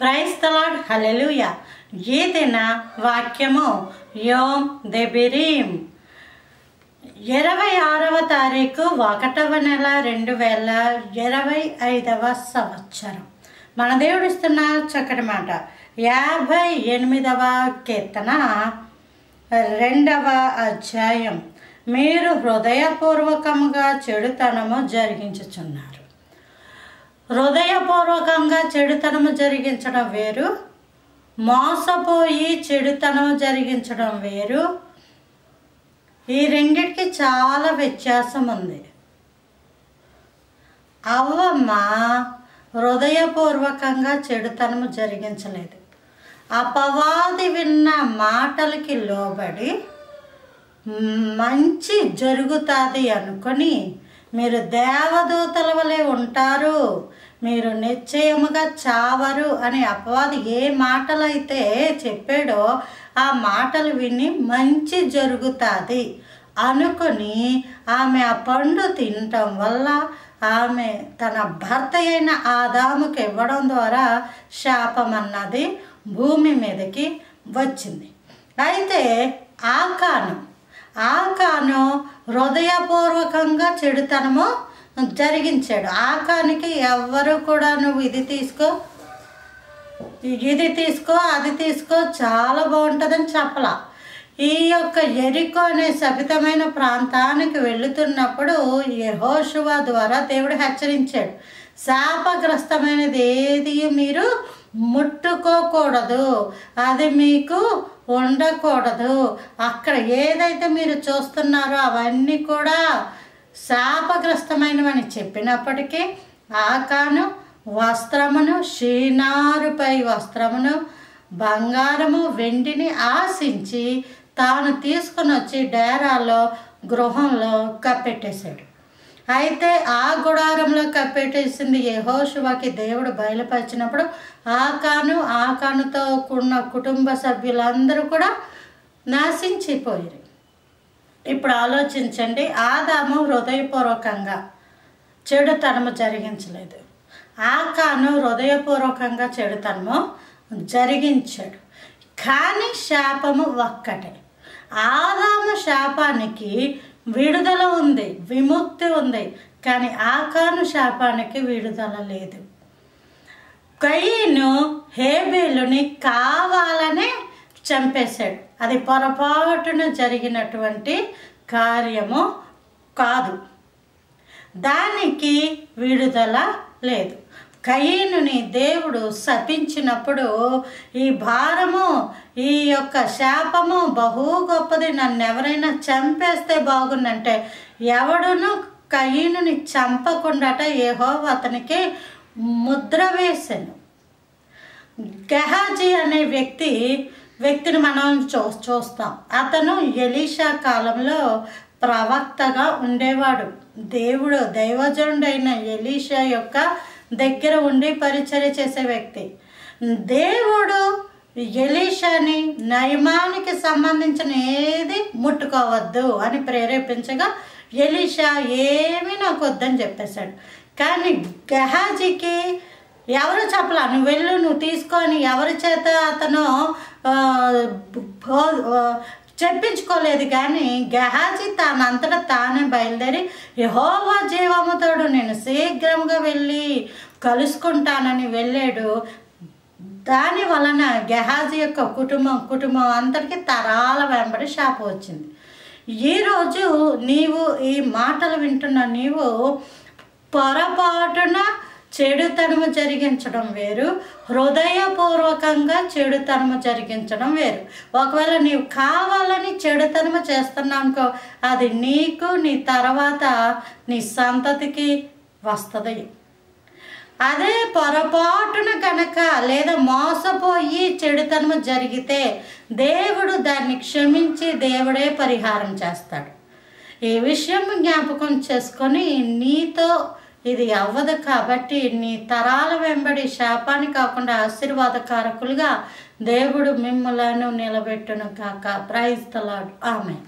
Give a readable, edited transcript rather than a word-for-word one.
Praise the lord, హల్లెలూయా. ఈ దిన వాక్యము యోమ్ దెబిరీం 26వ తారీఖు 1వ నెల 2025వ సంవత్సరం. మన దేవుడు ఇస్తున్న చక్కటి మాట 58వ కీర్తన 2వ అధ్యాయం. మీరు హృదయపూర్వకంగా చెడుతనము జరిగించుచున్నారు. హృదయపూర్వకంగా చెడుతనము జరిగించడం వేరు, మోసపోయి చెడుతనం జరిగించడం వేరు. ఈ రెండిటికి చాలా వ్యత్యాసం ఉంది. అవ్వమ్మ హృదయపూర్వకంగా చెడుతనము జరిగించలేదు. అపవాది విన్న మాటలకి లోబడి మంచి జరుగుతుంది అనుకొని మీరు దేవదూతల వలె ఉంటారు, మీరు నిశ్చయముగా చావరు అని అపవాది ఏ మాటలైతే చెప్పాడో ఆ మాటలు విని మంచి జరుగుతుంది అనుకొని ఆమె ఆ పండు తినటం వల్ల ఆమె తన భర్త అయిన ఆదాముకి ఇవ్వడం ద్వారా శాపం అన్నది భూమి మీదకి వచ్చింది. అయితే ఆకాను హృదయపూర్వకంగా చెడుతనము జరిగించాడు. ఆకానికి ఎవ్వరు కూడా నువ్వు ఇది తీసుకో అది తీసుకో చాలా బాగుంటుందని చెప్పలా. ఈ యొక్క యెరికో అనే శపితమైన ప్రాంతానికి వెళుతున్నప్పుడు యెహోషువ ద్వారా దేవుడు హెచ్చరించాడు, శాపగ్రస్తమైనది ఏది మీరు ముట్టుకోకూడదు, అది మీకు ఉండకూడదు. అక్కడ ఏదైతే మీరు చూస్తున్నారో అవన్నీ కూడా శాపగ్రస్తమైనవని చెప్పినప్పటికీ ఆకాను వస్త్రమును, షీనారుపై వస్త్రమును, బంగారము, వెండిని ఆశించి తాను తీసుకుని వచ్చి డేరాలో గృహంలో కప్పెట్టేశాడు. అయితే ఆ గుడారంలో కప్పెట్టేసింది యెహోషువకి దేవుడు బయలుపరిచినప్పుడు ఆకానుతో కూడిన కుటుంబ సభ్యులందరూ కూడా నాశించిపోయారు. ఇప్పుడు ఆలోచించండి, ఆదాము హృదయపూర్వకంగా చెడుతనము జరిగించలేదు, ఆకాను హృదయపూర్వకంగా చెడుతనము జరిగించాడు. కానీ శాపము ఒక్కటే. ఆదాము శాపానికి విడుదల ఉంది, విముక్తి ఉంది, కానీ ఆకాను శాపానికి విడుదల లేదు. కయీను హేబేలుని కావాలనే చంపేశాడు. అది పొరపాటున జరిగినటువంటి కార్యము కాదు, దానికి విడుదల లేదు. కయీనుని దేవుడు శపించినప్పుడు ఈ భారము, ఈ యొక్క శాపము బహు గొప్పది, నన్ను ఎవరైనా చంపేస్తే బాగుందంటే ఎవడును కయీనుని చంపకుండాట యెహోవా అతనికి ముద్ర వేశాను. గెహాజీ అనే వ్యక్తిని మనం చూస్తాం. అతను ఎలీషా కాలంలో ప్రవక్తగా ఉండేవాడు. దైవజనుడైన ఎలీషా యొక్క దగ్గర ఉండి పరిచర్య చేసే వ్యక్తి. దేవుడు ఎలీషాని నయమానికి సంబంధించిన ఏది ముట్టుకోవద్దు అని ప్రేరేపించగా ఎలీషా ఏమీ నాకు వద్దని చెప్పేశాడు. కానీ గెహాజీకి ఎవరు చెప్పలా, నువ్వు వెళ్ళు, నువ్వు తీసుకొని ఎవరి చేత అతను చెప్పించుకోలేదు. కానీ గెహాజీ తానంతటా తానే బయలుదేరి యెహోవా జీవముతోడు నేను శీఘ్రంగా వెళ్ళి కలుసుకుంటానని వెళ్ళాడు. దాని వలన గెహాజీ యొక్క కుటుంబం అంతటికి తరాల వెంబడి శాపం వచ్చింది. ఈరోజు నీవు ఈ మాటలు వింటున్న నీవు పొరపాటున చెడుతనము జరిగించడం వేరు, హృదయపూర్వకంగా చెడుతనము జరిగించడం వేరు. ఒకవేళ నీవు కావాలని చెడుతనము చేస్తున్నావు అనుకో, అది నీకు నీ తర్వాత నీ సంతతికి వస్తుంది. అదే పొరపాటున కనుక లేదా మోసపోయి చెడుతనము జరిగితే దేవుడు దాన్ని క్షమించి దేవుడే పరిహారం చేస్తాడు. ఈ విషయం జ్ఞాపకం చేసుకొని నీతో ఇది అవ్వదు కాబట్టి నీ తరాల వెంబడి శాపాన్ని కాకుండా ఆశీర్వాదకారకులుగా దేవుడు మిమ్ములను నిలబెట్టును కాక. Praise the lord. ఆమేన్.